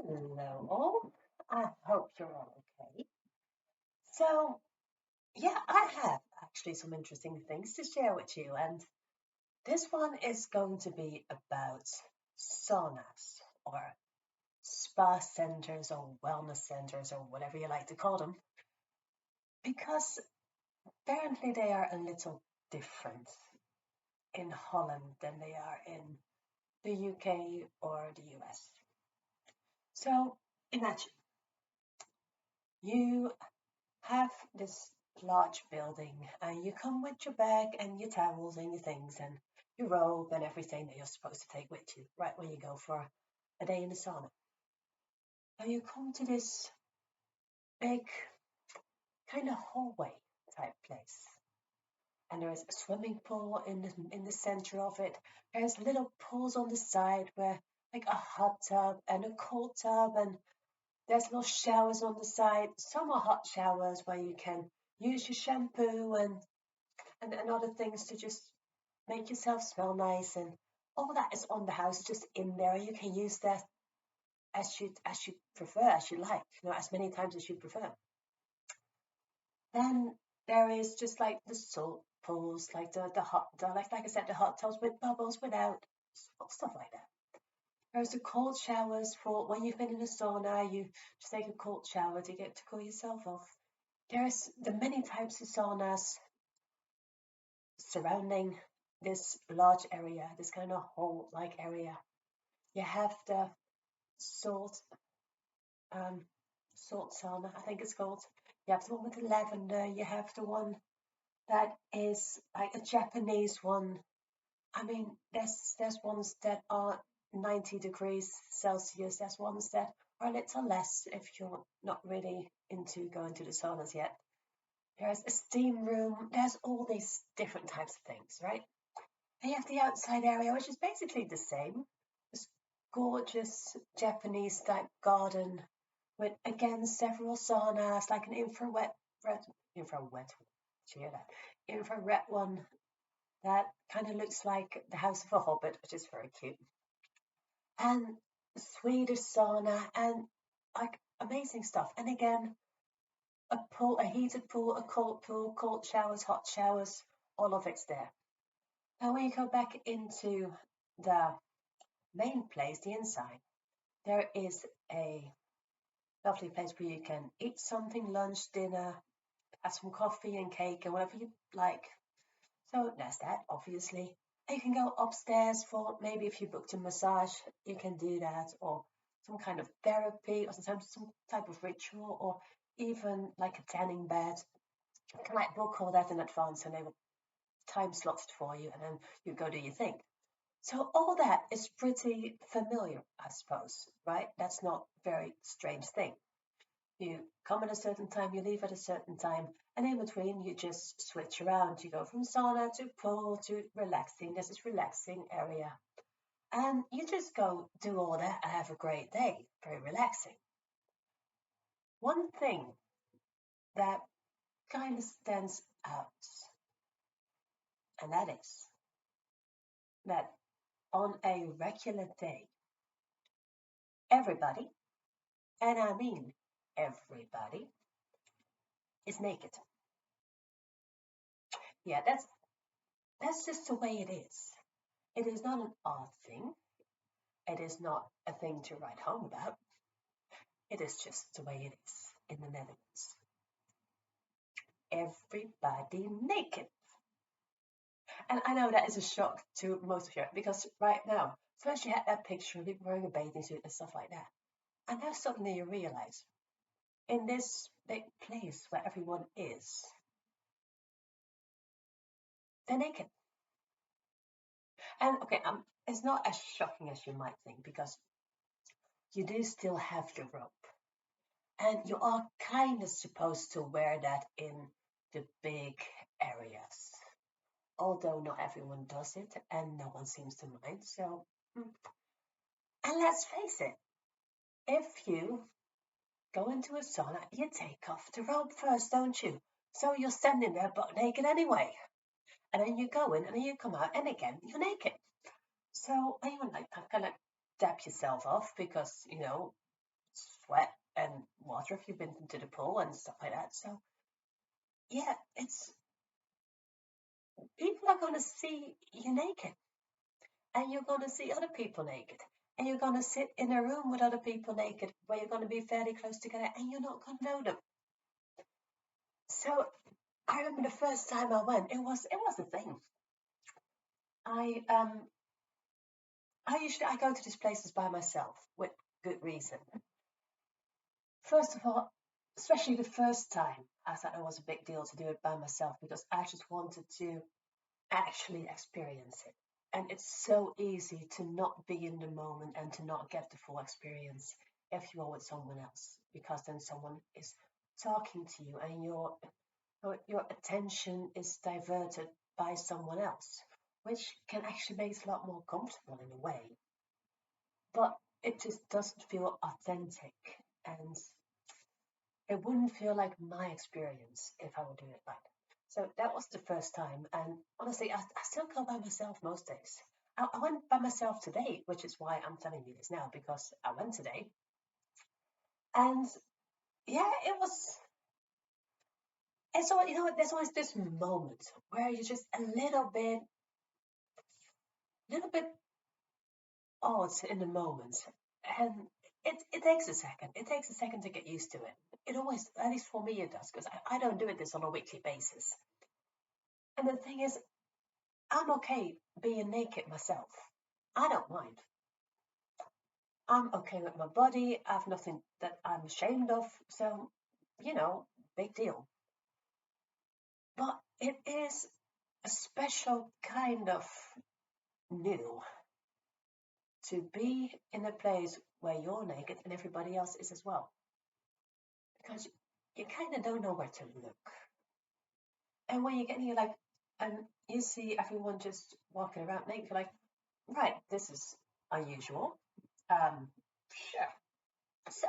Hello all. I hope you're all okay. So, yeah, I have actually some interesting things to share with you, and this one is going to be about saunas or spa centers or wellness centers or whatever you like to call them, because apparently they are a little different in Holland than they are in the UK or the US. So, imagine you have this large building and you come with your bag and your towels and your things and your robe and everything that you're supposed to take with you right when you go for a day in the sauna. And you come to this big kind of hallway type place. And there is a swimming pool in the center of it. There's little pools on the side where like a hot tub and a cold tub and there's little showers on the side. Some are hot showers where you can use your shampoo and other things to just make yourself smell nice and all that is on the house, just in there. You can use that as you prefer, as you like, as many times as you prefer. Then there is just like the salt pools, like like I said, the hot tubs with bubbles without stuff like that. There's the cold showers for when you've been in a sauna, you just take a cold shower to get to cool yourself off. There's the many types of saunas surrounding this large area, this kind of hole-like area. You have the salt, um, salt sauna, I think it's called. You have the one with the lavender. You have the one that is like a Japanese one. I mean, there's ones that are 90 degrees Celsius. There's ones that are a little less if you're not really into going to the saunas yet. There's a steam room. There's all these different types of things, right? And you have the outside area, which is basically the same. This gorgeous Japanese type garden with again several saunas, like an infrared, did you hear that? Infrared one that kind of looks like the house of a hobbit, which is very cute. And Swedish sauna and like amazing stuff. And again, a pool, a heated pool, a cold showers, hot showers, all of it's there. Now when you go back into the main place, the inside, there is a lovely place where you can eat something, lunch, dinner, have some coffee and cake and whatever you like. So there's that, obviously. You can go upstairs for maybe if you booked a massage, you can do that, or some kind of therapy, or sometimes some type of ritual, or even like a tanning bed. You can like book all that in advance and they will time slots for you and then you go do your thing. So all that is pretty familiar, I suppose, right? That's not a very strange thing. You come at a certain time, you leave at a certain time, and in between you just switch around. You go from sauna to pool to relaxing. There's this relaxing area. And you just go do all that and have a great day. Very relaxing. One thing that kind of stands out, and that is that on a regular day, everybody, and I mean everybody, is naked. Yeah, that's just the way it is. It is not an odd thing. It is not a thing to write home about. It is just the way it is in the Netherlands. Everybody naked. And I know that is a shock to most of you because right now, especially at that picture of people wearing a bathing suit and stuff like that. And now suddenly you realize in this big place where everyone is, they're naked. And okay, it's not as shocking as you might think because you do still have your robe. And you are kind of supposed to wear that in the big areas, although not everyone does it and no one seems to mind. So, and let's face it, if you go into a sauna, you take off the robe first, don't you? So you're standing there butt naked anyway. And then you go in and then you come out and again you're naked. So, and you want like kind of dab yourself off because, sweat and water if you've been to the pool and stuff like that. So yeah, it's people are going to see you naked, and you're going to see other people naked, and you're going to sit in a room with other people naked where you're going to be fairly close together, and you're not going to know them. So I remember the first time I went, it was a thing. I I go to these places by myself with good reason. First of all, especially the first time, I thought it was a big deal to do it by myself because I just wanted to actually experience it. And it's so easy to not be in the moment and to not get the full experience if you are with someone else, because then someone is talking to you and your attention is diverted by someone else, which can actually make it a lot more comfortable in a way, but it just doesn't feel authentic, and it wouldn't feel like my experience if I would do it like that. So that was the first time, and honestly, I still go by myself most days. I went by myself today, which is why I'm telling you this now, because I went today, and yeah, it was. And so there's always this moment where you're just a little bit odd in the moment, and it takes a second. It takes a second to get used to it. It always, at least for me, it does, because I don't do it this on a weekly basis. And the thing is, I'm okay being naked myself. I don't mind. I'm okay with my body. I have nothing that I'm ashamed of. So, big deal. But it is a special kind of new to be in a place where you're naked and everybody else is as well. Because you kind of don't know where to look. And when you get here, like, and you see everyone just walking around naked, you're like, right, this is unusual. Sure. So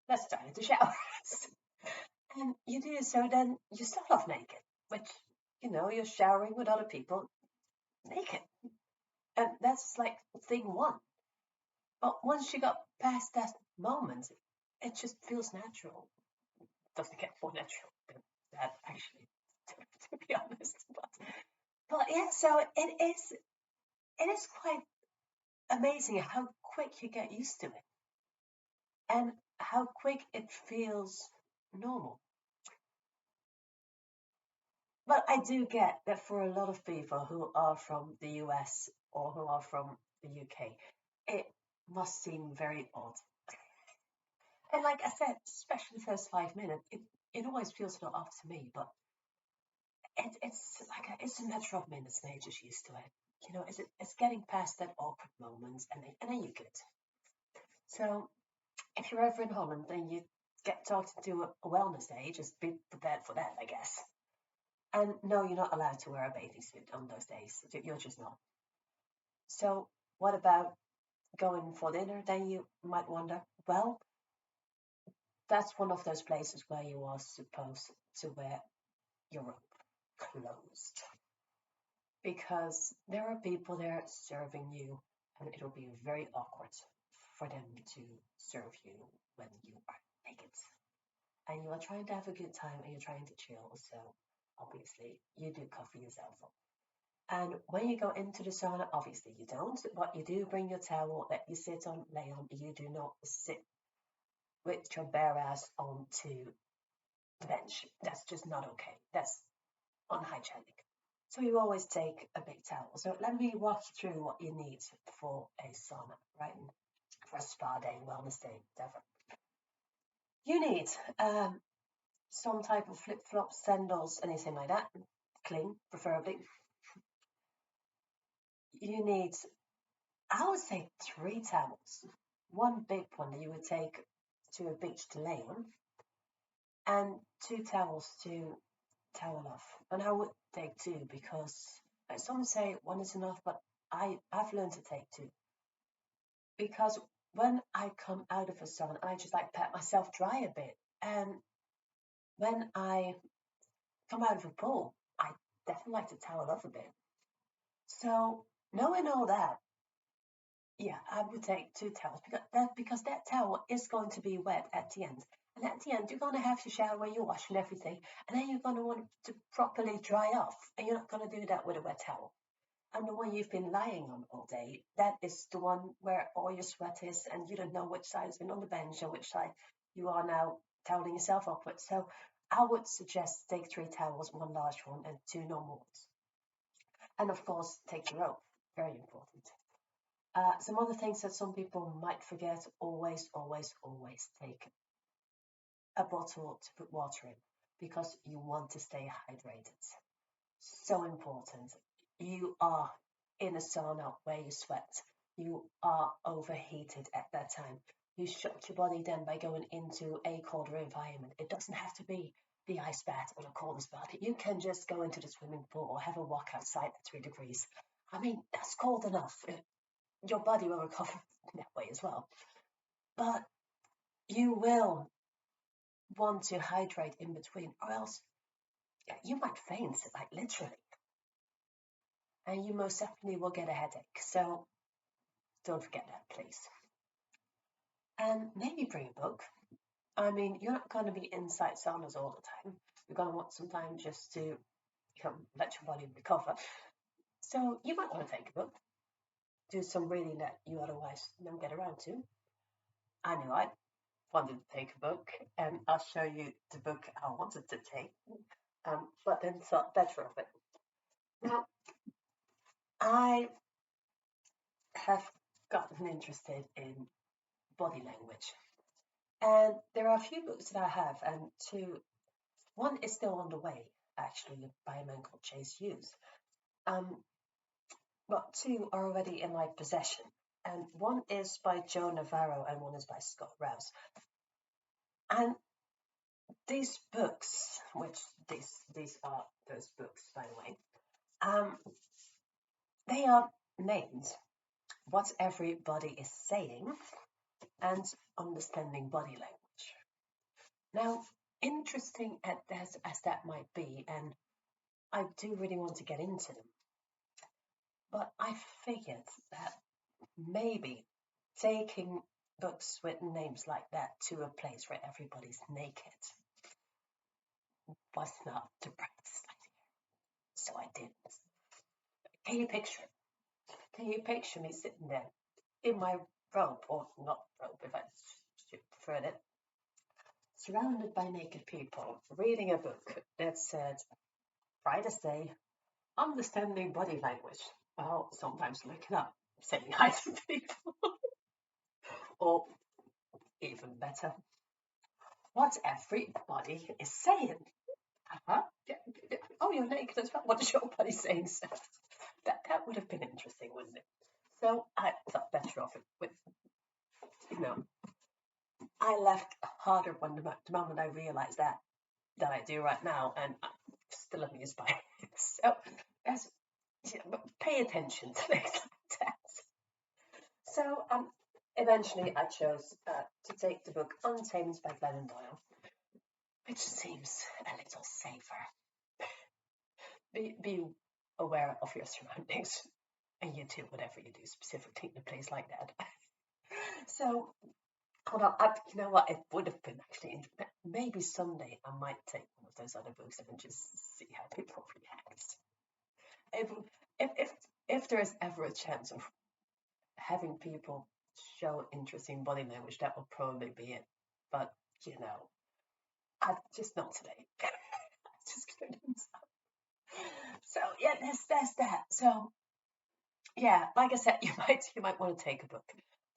let's start at the shower. And you do so, then you start off naked, which, you're showering with other people naked. And that's like thing one. But once you got past that moment, it just feels natural. Doesn't get more natural than that, actually, to be honest. But yeah, so it is quite amazing how quick you get used to it and how quick it feels normal. But I do get that for a lot of people who are from the US or who are from the UK, it must seem very odd. And like I said, especially the first 5 minutes, it always feels a lot off to me, but it's a matter of minutes and you're just used to it. It's getting past that awkward moment, and then you get. So if you're ever in Holland and you get talked to a wellness day, just be prepared for that, I guess. And no, you're not allowed to wear a bathing suit on those days. You're just not. So what about going for dinner? Then you might wonder, well, that's one of those places where you are supposed to wear your robe closed. Because there are people there serving you, and it'll be very awkward for them to serve you when you are naked. And you are trying to have a good time and you're trying to chill, so obviously you do cover yourself up. And when you go into the sauna, obviously you don't, but you do bring your towel that you sit on, lay on. You do not sit with your bare ass onto the bench. That's just not okay. That's unhygienic. So you always take a big towel. So let me walk you through what you need for a sauna, right? For a spa day, wellness day, whatever. You need some type of flip flops, sandals, anything like that. Clean, preferably. You need, I would say, three towels. One big one that you would take to a beach to lay on, and two towels to towel off. And I would take two because some say one is enough, but I've learned to take two because when I come out of a sauna, I just like pat myself dry a bit, and when I come out of a pool, I definitely like to towel off a bit. So knowing all that, Yeah, I would take two towels because that towel is going to be wet at the end. And at the end, you're going to have to shower, you wash and everything, and then you're going to want to properly dry off. And you're not going to do that with a wet towel. And the one you've been lying on all day, that is the one where all your sweat is, and you don't know which side's been on the bench and which side you are now toweling yourself up with. So I would suggest take three towels, one large one and two normal ones. And of course, take your rope. Very important. Some other things that some people might forget, always, always, always take a bottle to put water in because you want to stay hydrated. So important. You are in a sauna where you sweat. You are overheated at that time. You shock your body then by going into a colder environment. It doesn't have to be the ice bath or the coldest bath. You can just go into the swimming pool or have a walk outside at 3 degrees. I mean, that's cold enough. Your body will recover that way as well. But you will want to hydrate in between, or else you might faint, like literally, and you most definitely will get a headache. So don't forget that, please. And maybe bring a book. I mean, you're not going to be inside saunas all the time. You're going to want some time just to let your body recover. So you might want to take a book, do some reading that you otherwise don't get around to. I knew I wanted to take a book, and I'll show you the book I wanted to take, but then thought better of it. Now, I have gotten interested in body language, and there are a few books that I have, and one is still on the way, actually, by a man called Chase Hughes. Um, but two are already in my possession, and one is by Joe Navarro, and one is by Scott Rouse. And these books, which these are those books, by the way, um, they are named What Everybody is Saying and Understanding Body Language. Now, interesting as that might be, and I do really want to get into them, but I figured that maybe taking books with names like that to a place where everybody's naked was not the practice idea. So I didn't. Can you picture it? Can you picture me sitting there in my robe, or not robe if I preferred it, surrounded by naked people, reading a book that said, Brightest Day, Understanding Body Language. Well, sometimes looking up, saying hi to people, or even better, what everybody is saying. Uh-huh. Oh, you're naked as well. What is your body saying? So that would have been interesting, wouldn't it? So I thought better of it with, you know, I laughed harder when the moment I realised that than I do right now, and I'm still amused by it. So as but pay attention to things like that. So eventually I chose to take the book Untamed by Glennon Doyle, which seems a little safer. Be aware of your surroundings, and you do whatever you do specifically in a place like that. So hold on, you know what? It would have been actually maybe someday I might take one of those other books and just see how people react. If if if, if there is ever a chance of having people show interesting body language, that will probably be it. But you know, I just not today. Just kidding. So yeah, that's that. So yeah, like I said, you might want to take a book.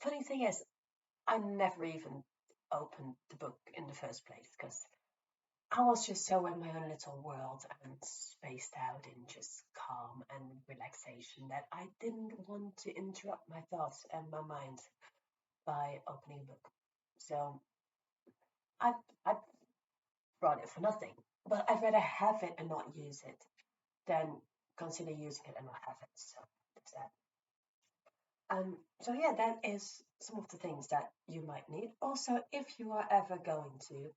Funny thing is, I never even opened the book in the first place because I was just so in my own little world and spaced out in just calm and relaxation that I didn't want to interrupt my thoughts and my mind by opening a book. So I brought it for nothing. But I'd rather have it and not use it than consider using it and not have it. So that's that. So yeah, that is some of the things that you might need. Also, if you are ever going to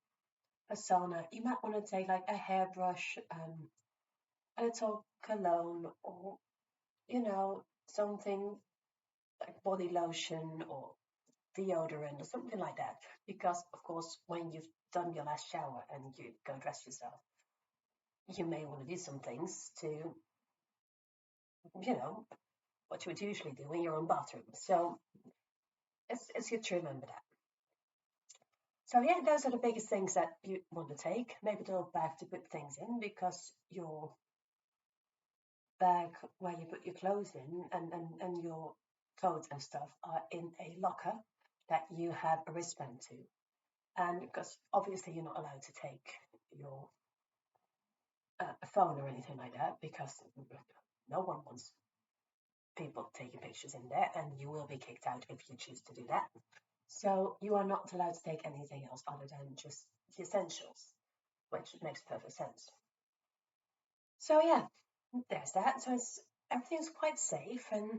a sauna, you might want to take like a hairbrush, a little cologne, or something like body lotion or deodorant or something like that. Because of course, when you've done your last shower and you go dress yourself, you may want to do some things to, you know, what you would usually do in your own bathroom. So it's good to remember that. So yeah, those are the biggest things that you want to take. Maybe the little bag to put things in, because your bag where you put your clothes in, and your clothes and stuff are in a locker that you have a wristband to. And because obviously you're not allowed to take your phone or anything like that, because no one wants people taking pictures in there, and you will be kicked out if you choose to do that. So you are not allowed to take anything else other than just the essentials, which makes perfect sense. So yeah, there's that. So everything's quite safe and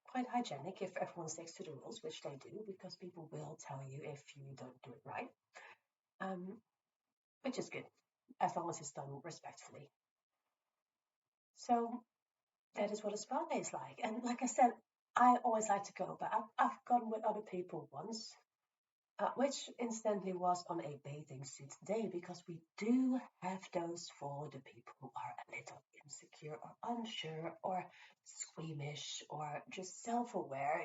quite hygienic if everyone sticks to the rules, which they do, because people will tell you if you don't do it right, um, which is good as long as it's done respectfully. So that is what a spa day is like. And like I said, I always like to go, but I've gone with other people once, which incidentally was on a bathing suit day, because we do have those for the people who are a little insecure or unsure or squeamish or just self-aware.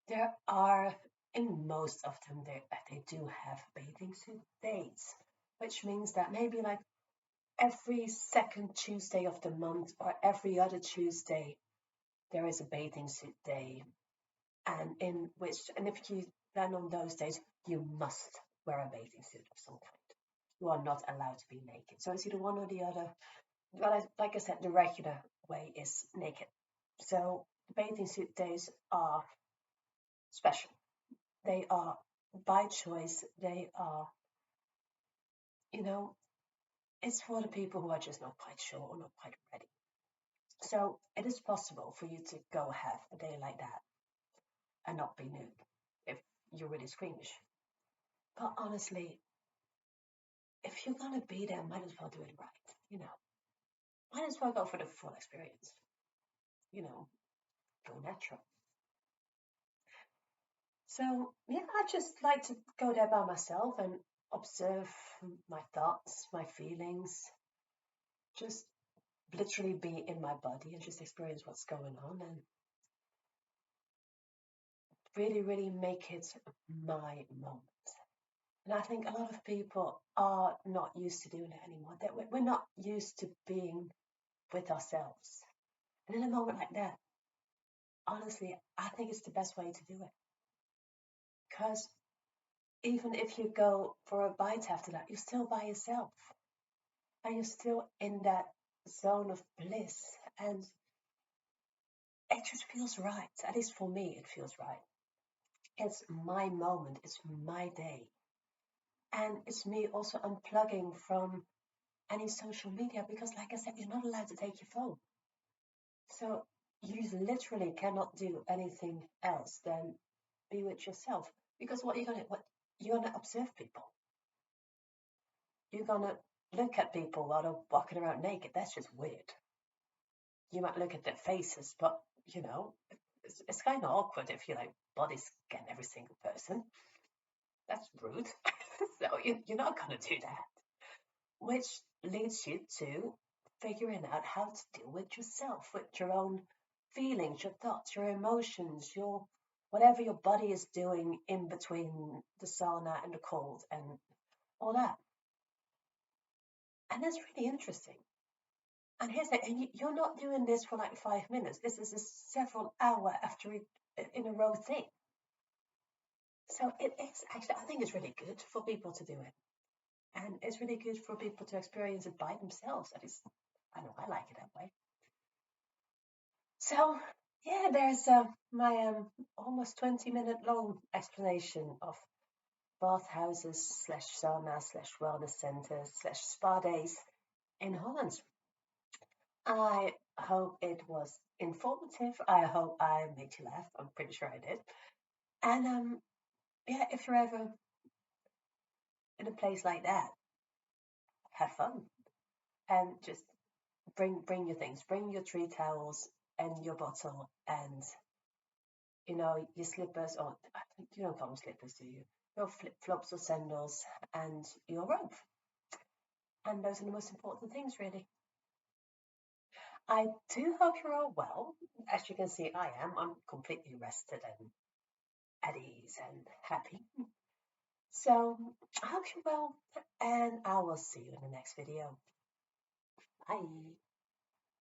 There are, in most of them, they do have bathing suit days, which means that maybe like every second Tuesday of the month or every other Tuesday, there is a bathing suit day, and if you then on those days, you must wear a bathing suit of some kind. You are not allowed to be naked. So it's either one or the other. Well, like I said, the regular way is naked. So the bathing suit days are special. They are by choice. They are, you know, it's for the people who are just not quite sure or not quite ready. So it is possible for you to go have a day like that and not be nude if you're really squeamish. But honestly, if you're gonna be there, might as well do it right. Might as well go for the full experience. You know, go natural. So yeah, I just like to go there by myself and observe my thoughts, my feelings, just literally be in my body and just experience what's going on, and really, really make it my moment. And I think a lot of people are not used to doing it anymore. That we're not used to being with ourselves. And in a moment like that, honestly, I think it's the best way to do it. Because even if you go for a bite after that, you're still by yourself and you're still in that zone of bliss. And it just feels right. At least for me, it feels right. It's my moment, it's my day. And it's me also unplugging from any social media, because, like I said, you're not allowed to take your phone. So you literally cannot do anything else than be with yourself. Because what you're gonna observe people. You're gonna look at people while they're walking around naked. That's just weird. You might look at their faces, but it's kind of awkward if you like body scan every single person. That's rude. So you're not gonna do that. Which leads you to figuring out how to deal with yourself, with your own feelings, your thoughts, your emotions, your whatever your body is doing in between the sauna and the cold and all that. And that's really interesting. And here's the and you're not doing this for like 5 minutes. This is a several hour after in a row thing. So it's actually, I think it's really good for people to do it. And it's really good for people to experience it by themselves. That is, I know I like it that way. So yeah, there's my almost 20-minute long explanation of bathhouses slash sauna slash wellness centers slash spa days in Holland. I hope it was informative. I hope I made you laugh. I'm pretty sure I did. And yeah, if you're ever in a place like that, have fun and just bring your things. Bring your tree towels and your bottle, and your slippers, or I think you don't call them slippers, do you? Your flip-flops or sandals and your robe. And those are the most important things, really. I do hope you're all well. As you can see, I am. I'm completely rested and at ease and happy. So I hope you're well, and I will see you in the next video. Bye.